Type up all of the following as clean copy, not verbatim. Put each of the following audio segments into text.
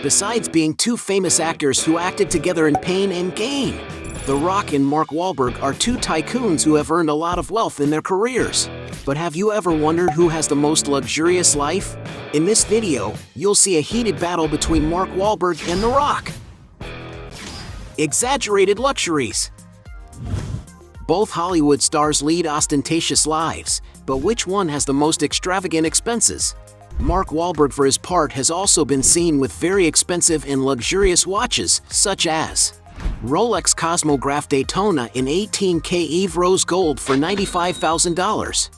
Besides being two famous actors who acted together in Pain and Gain, The Rock and Mark Wahlberg are two tycoons who have earned a lot of wealth in their careers. But have you ever wondered who has the most luxurious life? In this video, you'll see a heated battle between Mark Wahlberg and The Rock. Exaggerated luxuries. Both Hollywood stars lead ostentatious lives, but which one has the most extravagant expenses? Mark Wahlberg, for his part, has also been seen with very expensive and luxurious watches, such as Rolex Cosmograph Daytona in 18K Eve Rose Gold for $95,000,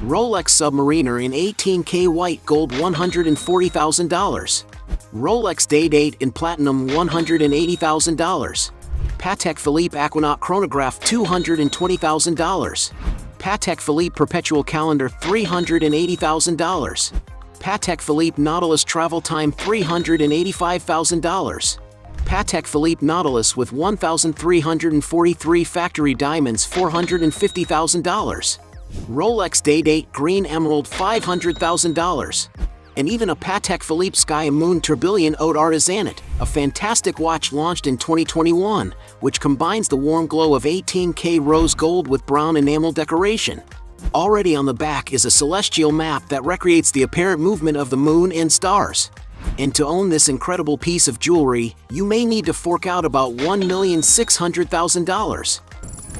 Rolex Submariner in 18K White Gold $140,000, Rolex Day-Date in Platinum $180,000, Patek Philippe Aquanaut Chronograph $220,000, Patek Philippe Perpetual Calendar $380,000, Patek Philippe Nautilus Travel Time $385,000, Patek Philippe Nautilus with 1,343 factory diamonds $450,000, Rolex Day-Date Green Emerald $500,000, and even a Patek Philippe Sky and Moon Tourbillon Haute Artisanat, a fantastic watch launched in 2021, which combines the warm glow of 18K rose gold with brown enamel decoration. Already on the back is a celestial map that recreates the apparent movement of the moon and stars. And to own this incredible piece of jewelry, you may need to fork out about $1,600,000.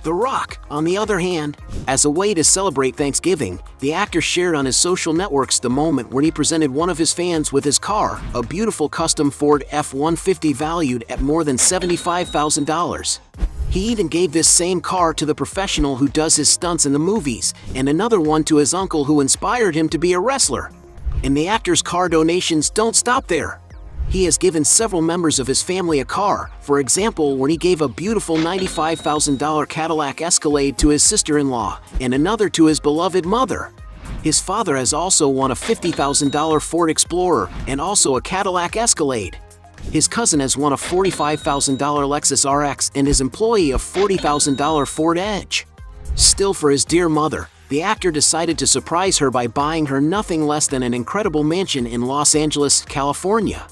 The Rock, on the other hand, as a way to celebrate Thanksgiving, the actor shared on his social networks the moment when he presented one of his fans with his car, a beautiful custom Ford F-150 valued at more than $75,000. He even gave this same car to the professional who does his stunts in the movies, and another one to his uncle who inspired him to be a wrestler. And the actor's car donations don't stop there. He has given several members of his family a car, for example when he gave a beautiful $95,000 Cadillac Escalade to his sister-in-law, and another to his beloved mother. His father has also won a $50,000 Ford Explorer, and also a Cadillac Escalade. His cousin has won a $45,000 Lexus RX and his employee a $40,000 Ford Edge. Still, for his dear mother, the actor decided to surprise her by buying her nothing less than an incredible mansion in Los Angeles, California.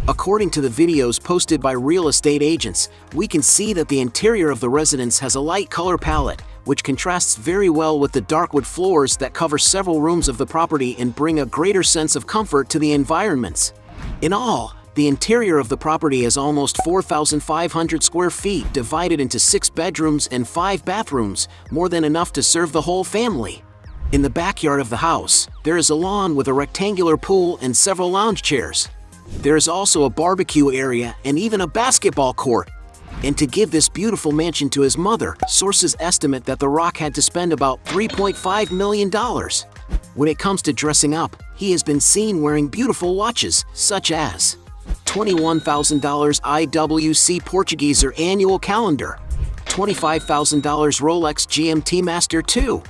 According to the videos posted by real estate agents, we can see that the interior of the residence has a light color palette, which contrasts very well with the dark wood floors that cover several rooms of the property and bring a greater sense of comfort to the environments. In all, the interior of the property has almost 4,500 square feet divided into 6 bedrooms and 5 bathrooms, more than enough to serve the whole family. In the backyard of the house, there is a lawn with a rectangular pool and several lounge chairs. There is also a barbecue area and even a basketball court. And to give this beautiful mansion to his mother, sources estimate that The Rock had to spend about $3.5 million. When it comes to dressing up, he has been seen wearing beautiful watches, such as $21,000 IWC Portuguese annual calendar, $25,000 Rolex GMT Master 2,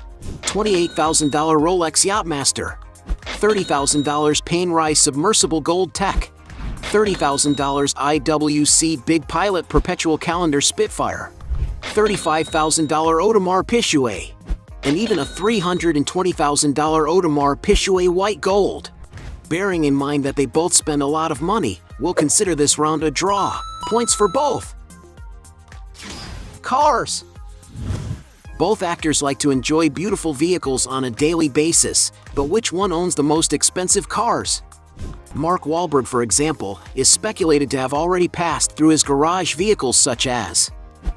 $28,000 Rolex Yachtmaster, $30,000 Panerai Submersible Gold Tech, $30,000 IWC Big Pilot Perpetual Calendar Spitfire, $35,000 Audemars Piguet, and even a $320,000 Audemars Piguet White Gold. Bearing in mind that they both spend a lot of money, we'll consider this round a draw. Points for both. Cars. Both actors like to enjoy beautiful vehicles on a daily basis, but which one owns the most expensive cars? Mark Wahlberg, for example, is speculated to have already passed through his garage vehicles such as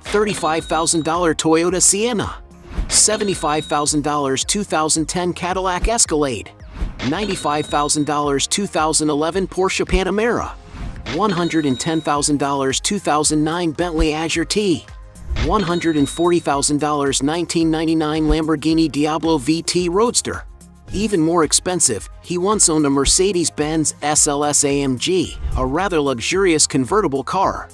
$35,000 Toyota Sienna, $75,000 2010 Cadillac Escalade, $95,000 2011 Porsche Panamera, $110,000 2009 Bentley Azure T, $140,000 1999 Lamborghini Diablo VT Roadster. Even more expensive, he once owned a Mercedes-Benz SLS AMG, a rather luxurious convertible car.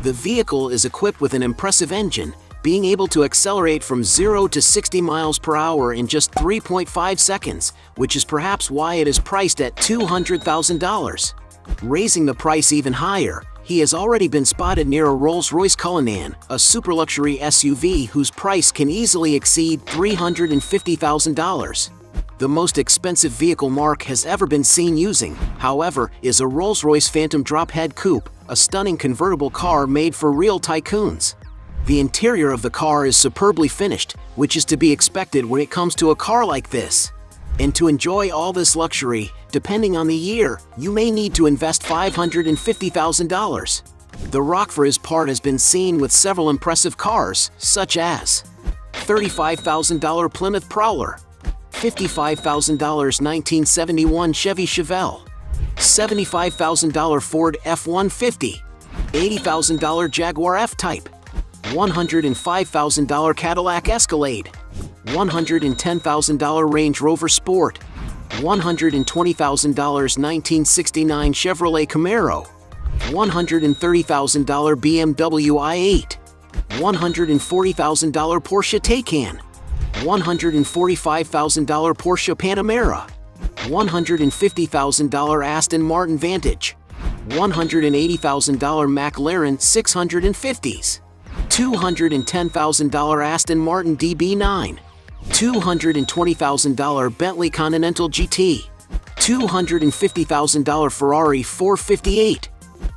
The vehicle is equipped with an impressive engine, being able to accelerate from 0 to 60 miles per hour in just 3.5 seconds, which is perhaps why it is priced at $200,000. Raising the price even higher, he has already been spotted near a Rolls-Royce Cullinan, a super luxury SUV whose price can easily exceed $350,000. The most expensive vehicle Mark has ever been seen using, however, is a Rolls-Royce Phantom Drophead Coupe, a stunning convertible car made for real tycoons. The interior of the car is superbly finished, which is to be expected when it comes to a car like this. And to enjoy all this luxury, depending on the year, you may need to invest $550,000. The Rock for his part has been seen with several impressive cars, such as $35,000 Plymouth Prowler, $55,000 1971 Chevy Chevelle, $75,000 Ford F-150, $80,000 Jaguar F-Type, $105,000 Cadillac Escalade, $110,000 Range Rover Sport, $120,000 1969 Chevrolet Camaro, $130,000 BMW i8, $140,000 Porsche Taycan, $145,000 Porsche Panamera, $150,000 Aston Martin Vantage, $180,000 McLaren 650s, $210,000 Aston Martin DB9, $220,000 Bentley Continental GT, $250,000 Ferrari 458,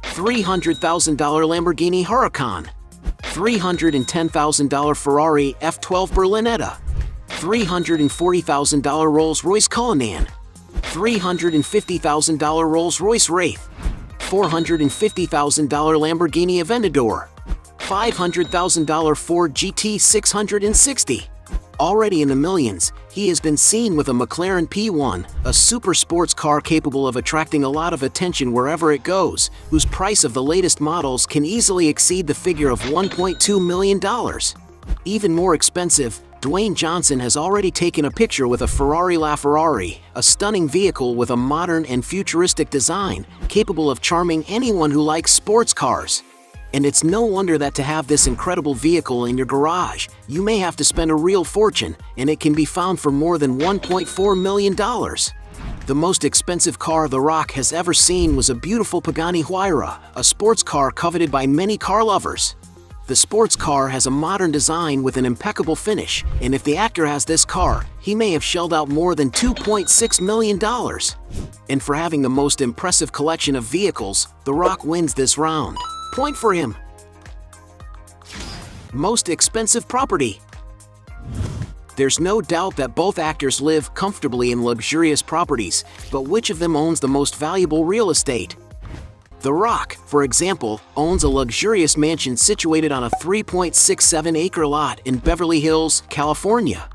$300,000 Lamborghini Huracan, $310,000 Ferrari F12 Berlinetta, $340,000 Rolls-Royce Cullinan, $350,000 Rolls-Royce Wraith, $450,000 Lamborghini Aventador, $500,000 Ford GT 660. Already in the millions, he has been seen with a McLaren P1, a super sports car capable of attracting a lot of attention wherever it goes, whose price of the latest models can easily exceed the figure of $1.2 million. Even more expensive, Dwayne Johnson has already taken a picture with a Ferrari LaFerrari, a stunning vehicle with a modern and futuristic design, capable of charming anyone who likes sports cars. And it's no wonder that to have this incredible vehicle in your garage, you may have to spend a real fortune, and it can be found for more than $1.4 million. The most expensive car The Rock has ever seen was a beautiful Pagani Huayra, a sports car coveted by many car lovers. The sports car has a modern design with an impeccable finish, and if the actor has this car, he may have shelled out more than $2.6 million. And for having the most impressive collection of vehicles, The Rock wins this round. Point for him. Most expensive property. There's no doubt that both actors live comfortably in luxurious properties, but which of them owns the most valuable real estate? The Rock, for example, owns a luxurious mansion situated on a 3.67-acre lot in Beverly Hills, California.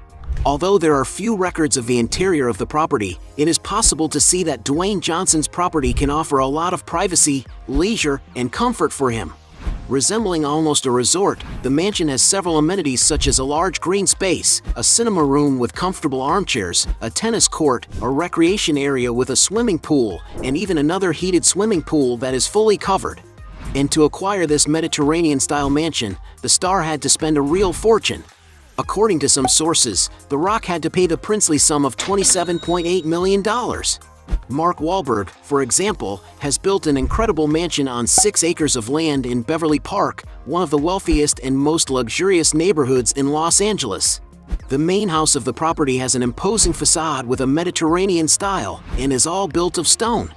Although there are few records of the interior of the property, it is possible to see that Dwayne Johnson's property can offer a lot of privacy, leisure, and comfort for him. Resembling almost a resort, the mansion has several amenities such as a large green space, a cinema room with comfortable armchairs, a tennis court, a recreation area with a swimming pool, and even another heated swimming pool that is fully covered. And to acquire this Mediterranean-style mansion, the star had to spend a real fortune. According to some sources, The Rock had to pay the princely sum of $27.8 million. Mark Wahlberg, for example, has built an incredible mansion on 6 acres of land in Beverly Park, one of the wealthiest and most luxurious neighborhoods in Los Angeles. The main house of the property has an imposing facade with a Mediterranean style and is all built of stone.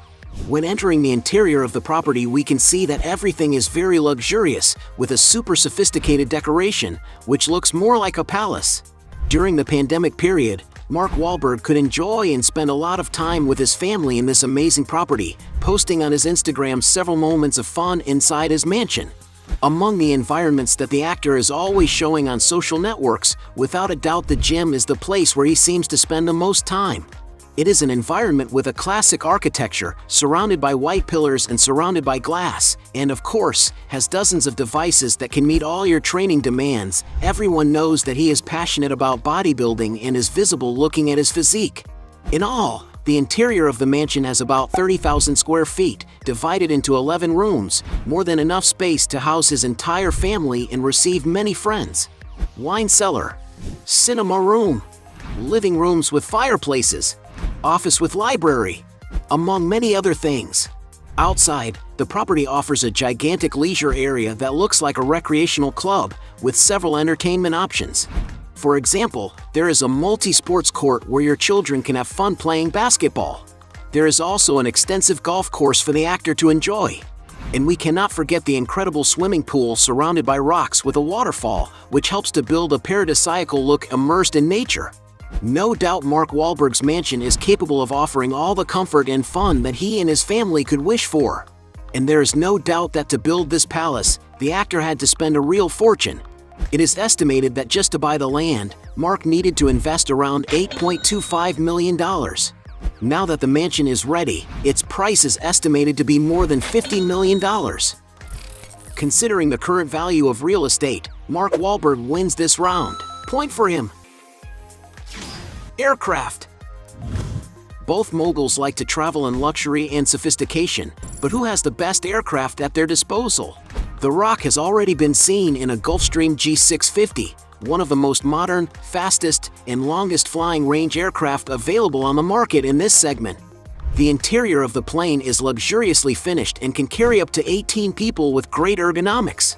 When entering the interior of the property, we can see that everything is very luxurious, with a super sophisticated decoration, which looks more like a palace. During the pandemic period, Mark Wahlberg could enjoy and spend a lot of time with his family in this amazing property, posting on his Instagram several moments of fun inside his mansion. Among the environments that the actor is always showing on social networks, without a doubt the gym is the place where he seems to spend the most time. It is an environment with a classic architecture, surrounded by white pillars and surrounded by glass, and of course, has dozens of devices that can meet all your training demands. Everyone knows that he is passionate about bodybuilding and is visible looking at his physique. In all, the interior of the mansion has about 30,000 square feet, divided into 11 rooms, more than enough space to house his entire family and receive many friends. Wine cellar, cinema room, living rooms with fireplaces, office with library, among many other things. Outside, the property offers a gigantic leisure area that looks like a recreational club, with several entertainment options. For example, there is a multi-sports court where your children can have fun playing basketball. There is also an extensive golf course for the actor to enjoy. And we cannot forget the incredible swimming pool surrounded by rocks with a waterfall, which helps to build a paradisiacal look immersed in nature. No doubt Mark Wahlberg's mansion is capable of offering all the comfort and fun that he and his family could wish for. And there is no doubt that to build this palace, the actor had to spend a real fortune. It is estimated that just to buy the land, Mark needed to invest around $8.25 million. Now that the mansion is ready, its price is estimated to be more than $50 million. Considering the current value of real estate, Mark Wahlberg wins this round. Point for him. Aircraft. Both moguls like to travel in luxury and sophistication, but who has the best aircraft at their disposal? The Rock has already been seen in a Gulfstream G650, one of the most modern, fastest, and longest flying range aircraft available on the market in this segment. The interior of the plane is luxuriously finished and can carry up to 18 people with great ergonomics.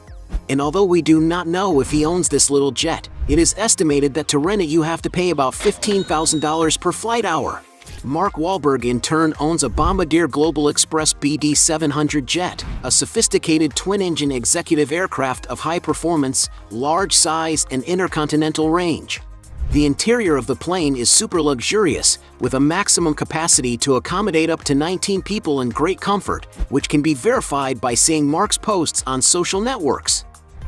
And although we do not know if he owns this little jet, it is estimated that to rent it you have to pay about $15,000 per flight hour. Mark Wahlberg in turn owns a Bombardier Global Express BD-700 jet, a sophisticated twin-engine executive aircraft of high performance, large size, and intercontinental range. The interior of the plane is super luxurious, with a maximum capacity to accommodate up to 19 people in great comfort, which can be verified by seeing Mark's posts on social networks.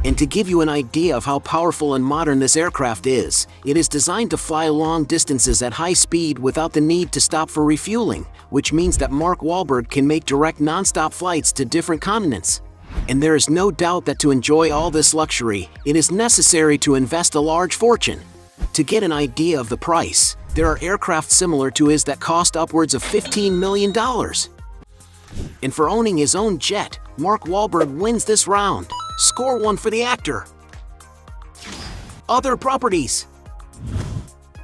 And to give you an idea of how powerful and modern this aircraft is, it is designed to fly long distances at high speed without the need to stop for refueling, which means that Mark Wahlberg can make direct non-stop flights to different continents. And there is no doubt that to enjoy all this luxury, it is necessary to invest a large fortune. To get an idea of the price, there are aircraft similar to his that cost upwards of $15 million. And for owning his own jet, Mark Wahlberg wins this round. Score 1 for the actor. Other properties.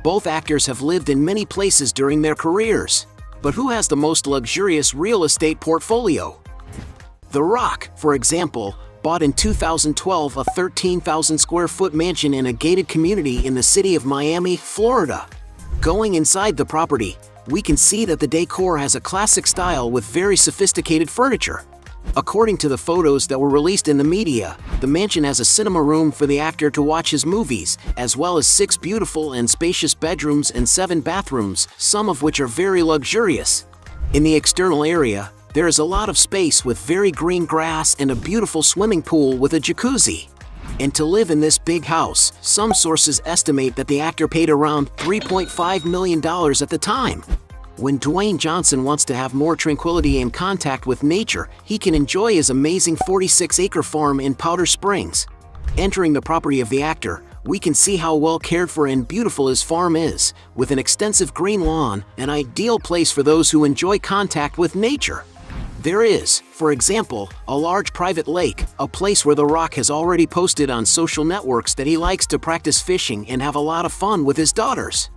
Both actors have lived in many places during their careers. But who has the most luxurious real estate portfolio? The Rock, for example, bought in 2012 a 13,000 square foot mansion in a gated community in the city of Miami, Florida. Going inside the property, we can see that the decor has a classic style with very sophisticated furniture. According to the photos that were released in the media, the mansion has a cinema room for the actor to watch his movies, as well as 6 beautiful and spacious bedrooms and 7 bathrooms, some of which are very luxurious. In the external area, there is a lot of space with very green grass and a beautiful swimming pool with a jacuzzi. And to live in this big house, some sources estimate that the actor paid around $3.5 million at the time. When Dwayne Johnson wants to have more tranquility and contact with nature, he can enjoy his amazing 46-acre farm in Powder Springs. Entering the property of the actor, we can see how well cared for and beautiful his farm is, with an extensive green lawn, an ideal place for those who enjoy contact with nature. There is, for example, a large private lake, a place where The Rock has already posted on social networks that he likes to practice fishing and have a lot of fun with his daughters.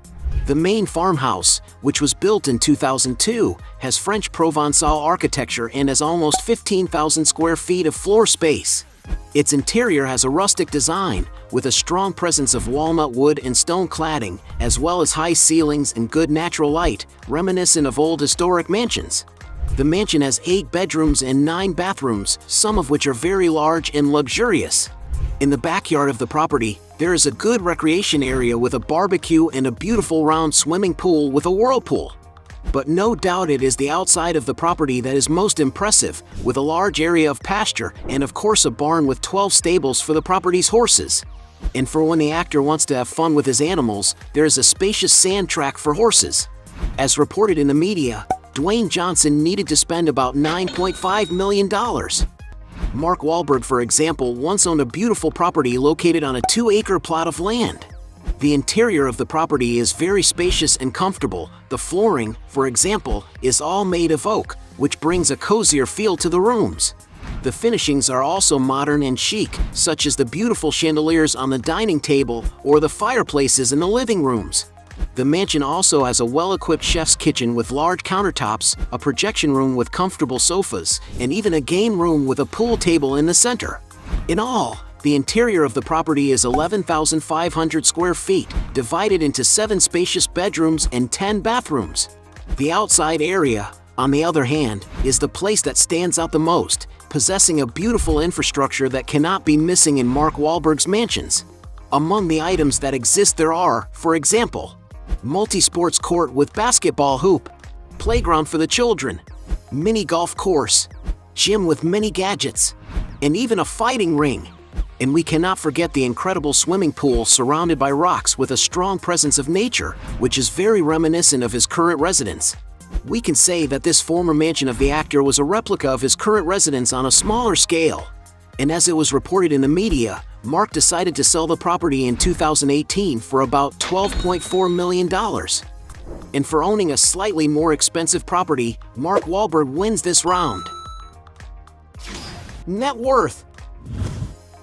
The main farmhouse, which was built in 2002, has French Provençal architecture and has almost 15,000 square feet of floor space. Its interior has a rustic design, with a strong presence of walnut wood and stone cladding, as well as high ceilings and good natural light, reminiscent of old historic mansions. The mansion has 8 bedrooms and 9 bathrooms, some of which are very large and luxurious. In the backyard of the property, there is a good recreation area with a barbecue and a beautiful round swimming pool with a whirlpool. But no doubt it is the outside of the property that is most impressive, with a large area of pasture and of course a barn with 12 stables for the property's horses. And for when the actor wants to have fun with his animals, there is a spacious sand track for horses. As reported in the media, Dwayne Johnson needed to spend about $9.5 million. Mark Wahlberg, for example, once owned a beautiful property located on a 2-acre plot of land. The interior of the property is very spacious and comfortable. The flooring, for example, is all made of oak, which brings a cozier feel to the rooms. The finishings are also modern and chic, such as the beautiful chandeliers on the dining table or the fireplaces in the living rooms. The mansion also has a well-equipped chef's kitchen with large countertops, a projection room with comfortable sofas, and even a game room with a pool table in the center. In all, The interior of the property is 11,500 square feet, divided into 7 spacious bedrooms and 10 bathrooms. The outside area, on the other hand, is the place that stands out the most, possessing a beautiful infrastructure that cannot be missing in Mark Wahlberg's mansions. Among the items that exist there are, for example, multi-sports court with basketball hoop, playground for the children, mini golf course, gym with many gadgets, and even a fighting ring. And we cannot forget the incredible swimming pool surrounded by rocks with a strong presence of nature, which is very reminiscent of his current residence. We can say that this former mansion of the actor was a replica of his current residence on a smaller scale. And as it was reported in the media, Mark decided to sell the property in 2018 for about $12.4 million. And for owning a slightly more expensive property, Mark Wahlberg wins this round. Net worth.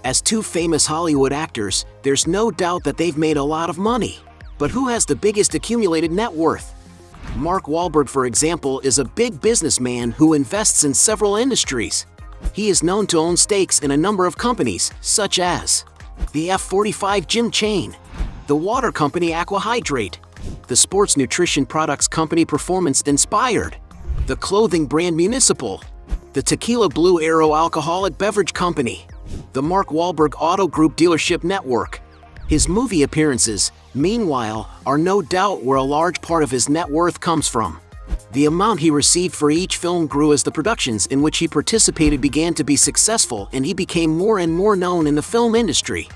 As two famous Hollywood actors, there's no doubt that they've made a lot of money. But who has the biggest accumulated net worth? Mark Wahlberg, for example, is a big businessman who invests in several industries. He is known to own stakes in a number of companies, such as the F45 gym chain, the water company Aqua Hydrate, the sports nutrition products company Performance Inspired, the clothing brand Municipal, the Tequila Blue Arrow alcoholic beverage company, the Mark Wahlberg Auto Group dealership network. His movie appearances, meanwhile, are no doubt where a large part of his net worth comes from. The amount he received for each film grew as the productions in which he participated began to be successful and he became more and more known in the film industry.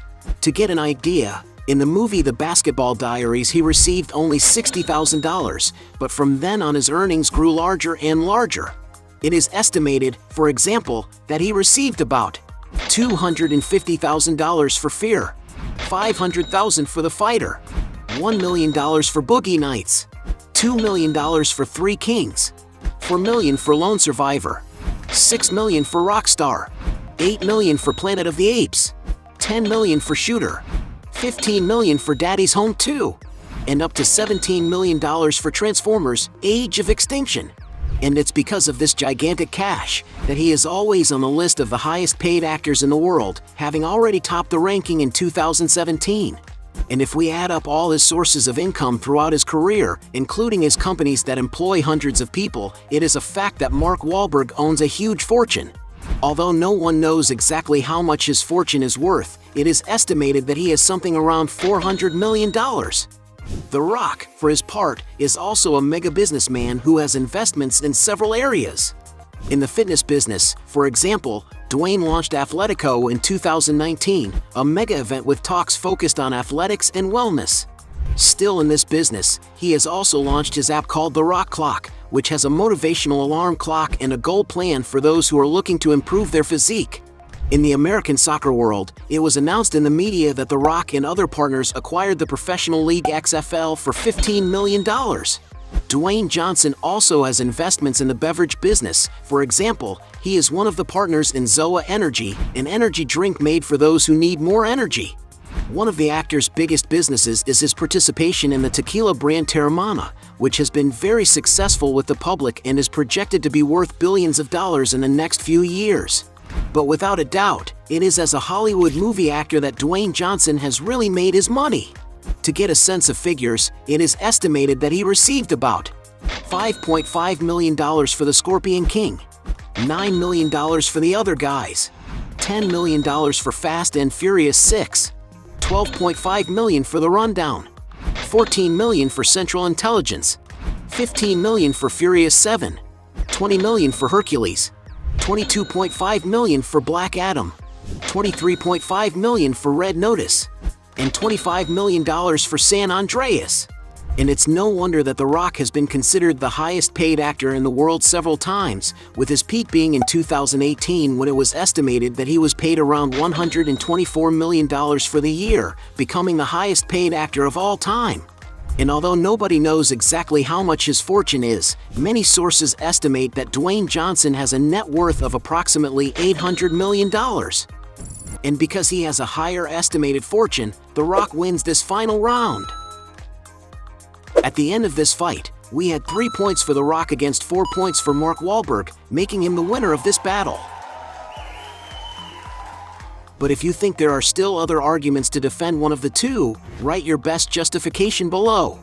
To get an idea, in the movie The Basketball Diaries he received only $60,000, but from then on his earnings grew larger and larger. It is estimated, for example, that he received about $250,000 for Fear, $500,000 for The Fighter, $1 million for Boogie Nights, $2 million for Three Kings, $4 million for Lone Survivor, $6 million for Rockstar, $8 million for Planet of the Apes, $10 million for Shooter, $15 million for Daddy's Home 2, and up to $17 million for Transformers: Age of Extinction. And it's because of this gigantic cash that he is always on the list of the highest paid actors in the world, having already topped the ranking in 2017. And if we add up all his sources of income throughout his career, including his companies that employ hundreds of people, it is a fact that Mark Wahlberg owns a huge fortune. Although no one knows exactly how much his fortune is worth, it is estimated that he has something around $400 million. The Rock, for his part, is also a mega businessman who has investments in several areas. In the fitness business, for example, Dwayne launched Athletico in 2019, a mega event with talks focused on athletics and wellness. Still in this business, he has also launched his app called The Rock Clock, which has a motivational alarm clock and a goal plan for those who are looking to improve their physique. In the American soccer world, it was announced in the media that The Rock and other partners acquired the professional league XFL for $15 million. Dwayne Johnson also has investments in the beverage business. For example, he is one of the partners in Zoa Energy, an energy drink made for those who need more energy. One of the actor's biggest businesses is his participation in the tequila brand Terramana, which has been very successful with the public and is projected to be worth billions of dollars in the next few years. But without a doubt, it is as a Hollywood movie actor that Dwayne Johnson has really made his money. To get a sense of figures, it is estimated that he received about $5.5 million for The Scorpion King, $9 million for The Other Guys, $10 million for Fast and Furious 6, $12.5 million for The Rundown, $14 million for Central Intelligence, $15 million for Furious 7, $20 million for Hercules, $22.5 million for Black Adam, $23.5 million for Red Notice, and $25 million for San Andreas. And it's no wonder that The Rock has been considered the highest paid actor in the world several times, with his peak being in 2018 when it was estimated that he was paid around $124 million for the year, becoming the highest paid actor of all time. And although nobody knows exactly how much his fortune is, many sources estimate that Dwayne Johnson has a net worth of approximately $800 million. And because he has a higher estimated fortune, The Rock wins this final round. At the end of this fight, we had 3 points for The Rock against 4 points for Mark Wahlberg, making him the winner of this battle. But if you think there are still other arguments to defend one of the two, write your best justification below.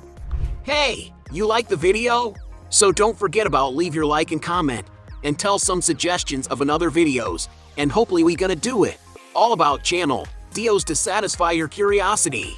Hey, you like the video? So don't forget about leave your like and comment, and tell some suggestions of another videos, and hopefully we gonna do it. All about channel Dios to satisfy your curiosity.